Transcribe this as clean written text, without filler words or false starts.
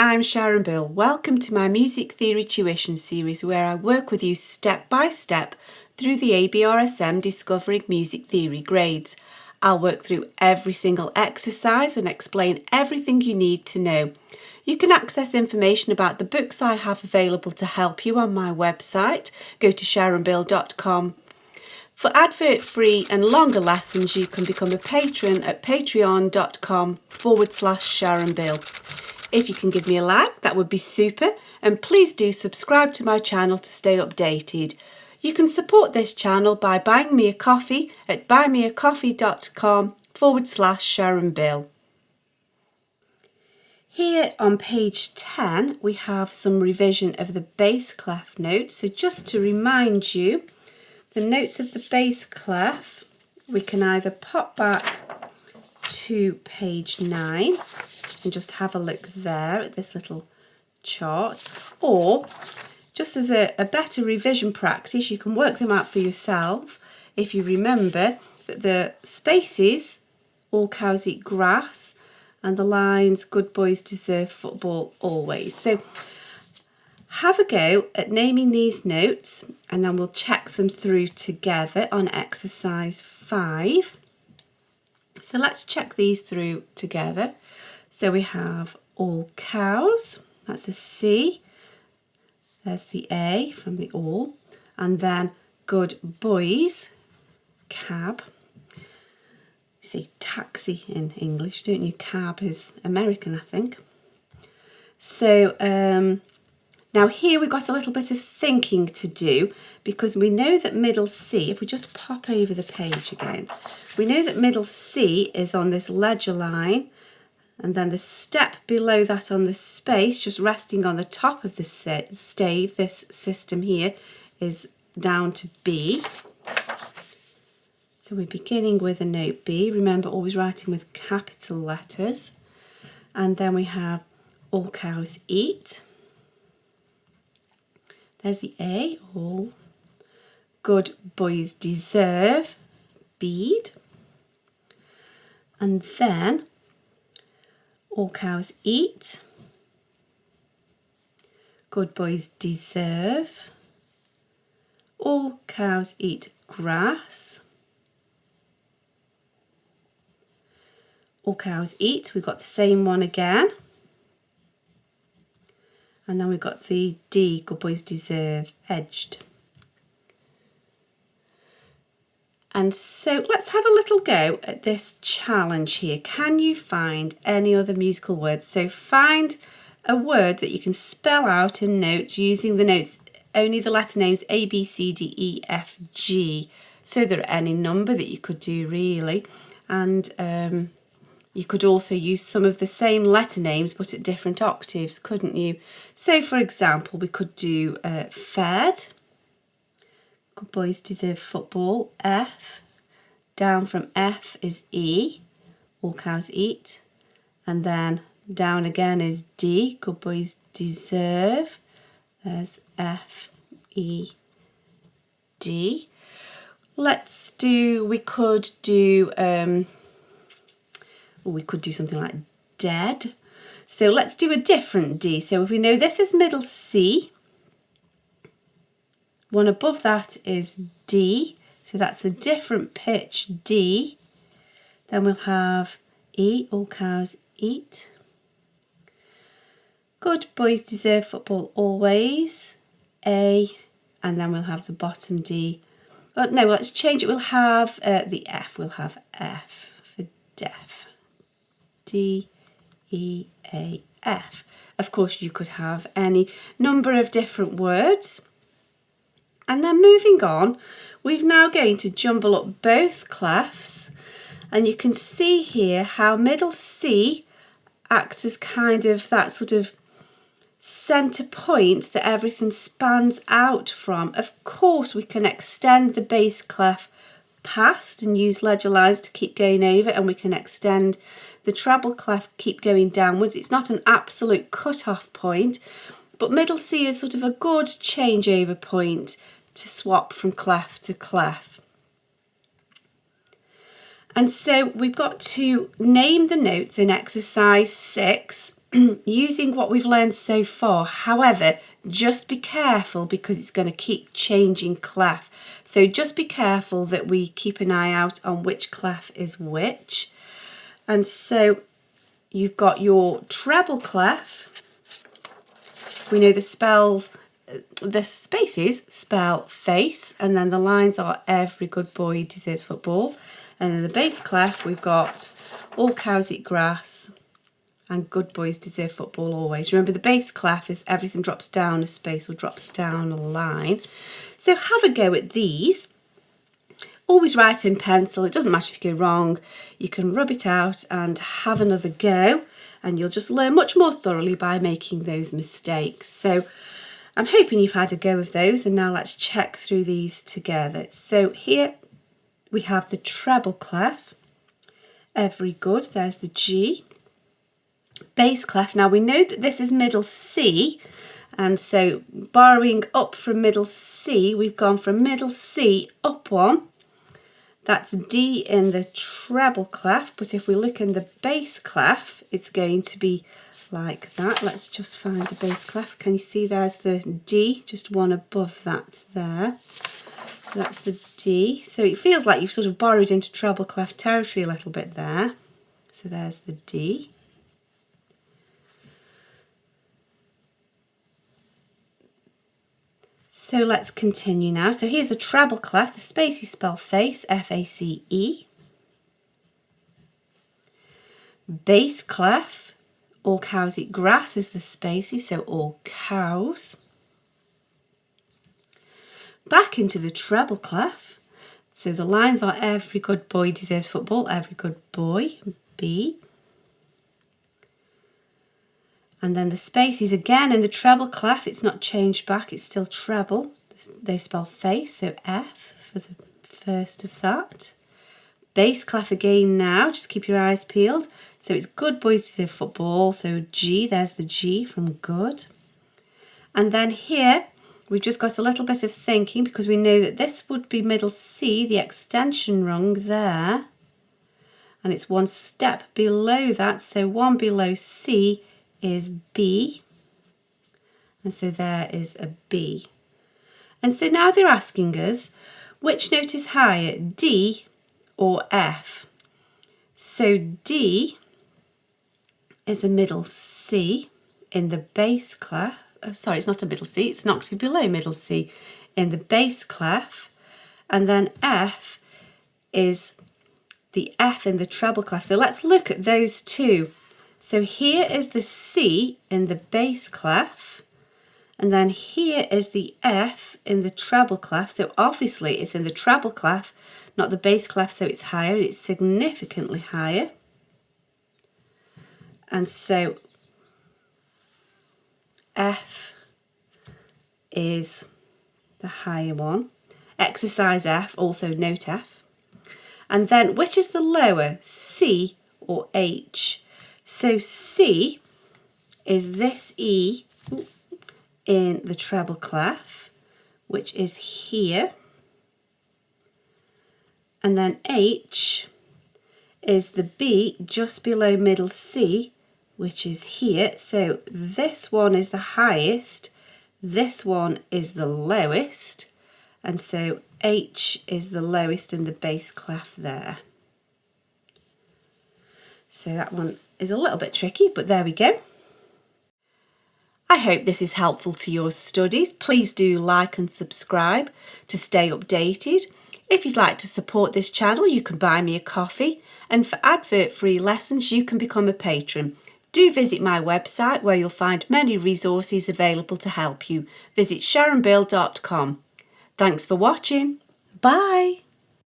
I'm Sharon Bill. Welcome to my Music Theory Tuition series where I work with you step by step through the ABRSM Discovering Music Theory grades. I'll work through every single exercise and explain everything you need to know. You can access information about the books I have available to help you on my website. Go to sharonbill.com. For advert-free and longer lessons, you can become a patron at patreon.com/SharonBill. If you can give me a like, that would be super, and please do subscribe to my channel to stay updated. You can support this channel by buying me a coffee at buymeacoffee.com/SharonBill. Here on page 10 we have some revision of the bass clef notes. So just to remind you, the notes of the bass clef, we can either pop back to page 9 and just have a look there at this little chart, or just as a better revision practice, you can work them out for yourself if you remember that the spaces, all cows eat grass, and the lines, good boys deserve football always. So have a go at naming these notes and then we'll check them through together on exercise 5. So let's check these through together. So we have all cows, that's a C, there's the A from the all, and then good boys, cab. You say taxi in English, don't you? Cab is American, I think. So now here we've got a little bit of thinking to do, because we know that middle C, if we just pop over the page again, we know that middle C is on this ledger line, and then the step below that on the space, just resting on the top of the stave, this system here, is down to B. So we're beginning with a note B. Remember, always writing with capital letters. And then we have all cows eat. There's the A, all. Good boys deserve, bead. And then all cows eat. Good boys deserve. All cows eat grass. All cows eat. We've got the same one again. And then we've got the D, good boys deserve, edged. And so let's have a little go at this challenge here. Can you find any other musical words? So find a word that you can spell out in notes using the notes, only the letter names A, B, C, D, E, F, G. So there are any number that you could do really. And you could also use some of the same letter names but at different octaves, couldn't you? So for example, we could do fed. Good boys deserve football, F. Down from F is E, all cows eat. And then down again is D, good boys deserve. There's F, E, D. We could do something like dead. So let's do a different D. So if we know this is middle C, one above that is D, so that's a different pitch, D. Then we'll have E, all cows eat. Good boys deserve football always, A, and then we'll have the bottom D. Oh, no, let's change it, we'll have the F, we'll have F for deaf. D, E, A, F. Of course, you could have any number of different words. And then moving on, we're now going to jumble up both clefs, and you can see here how middle C acts as kind of that sort of centre point that everything spans out from. Of course, we can extend the bass clef past and use ledger lines to keep going over, and we can extend the treble clef, keep going downwards. It's not an absolute cut-off point, but middle C is sort of a good changeover point to swap from clef to clef. And so we've got to name the notes in exercise 6 using what we've learned so far. However, just be careful because it's going to keep changing clef. So just be careful that we keep an eye out on which clef is which. And so you've got your treble clef. We know the spaces spell face, and then the lines are every good boy deserves football. And in the bass clef, we've got all cows eat grass and good boys deserve football always. Remember, the bass clef is everything drops down a space or drops down a line. So have a go at these. Always write in pencil. It doesn't matter if you go wrong. You can rub it out and have another go, and you'll just learn much more thoroughly by making those mistakes. So I'm hoping you've had a go of those, and now let's check through these together. So here we have the treble clef. Every good. There's the G. Bass clef. Now we know that this is middle C, and so borrowing up from middle C, we've gone from middle C up one. That's D in the treble clef, but if we look in the bass clef, it's going to be like that. Let's just find the bass clef. Can you see there's the D, just one above that there. So that's the D. So it feels like you've sort of borrowed into treble clef territory a little bit there. So there's the D. So let's continue now. So here's the treble clef. The space is spelled face, F-A-C-E. Bass clef, all cows eat grass is the spaces, so all cows. Back into the treble clef. So the lines are every good boy deserves football, every good boy, B. And then the spaces again in the treble clef, it's not changed back, it's still treble. They spell face, so F for the first of that. Bass clef again now, just keep your eyes peeled. So it's good boys deserve football, so G, there's the G from good. And then here, we've just got a little bit of thinking because we know that this would be middle C, the extension rung there. And it's one step below that, so one below C is B, and so there is a B. And so now they're asking us which note is higher, D or F. So D is a middle C in the bass clef. Sorry, it's not a middle C, it's an octave below middle C in the bass clef, and then F is the F in the treble clef. So let's look at those two. So here is the C in the bass clef, and then here is the F in the treble clef. So obviously it's in the treble clef, not the bass clef, so it's higher, it's significantly higher. And so F is the higher one. Exercise F, also note F. And then which is the lower, C or H? So C is this E in the treble clef, which is here. And then H is the B just below middle C, which is here. So this one is the highest, this one is the lowest, and so H is the lowest in the bass clef there. So that one is a little bit tricky, but there we go. I hope this is helpful to your studies. Please do like and subscribe to stay updated. If you'd like to support this channel, you can buy me a coffee, and for advert-free lessons, you can become a patron. Do visit my website where you'll find many resources available to help you. Visit sharonbill.com. Thanks for watching. Bye.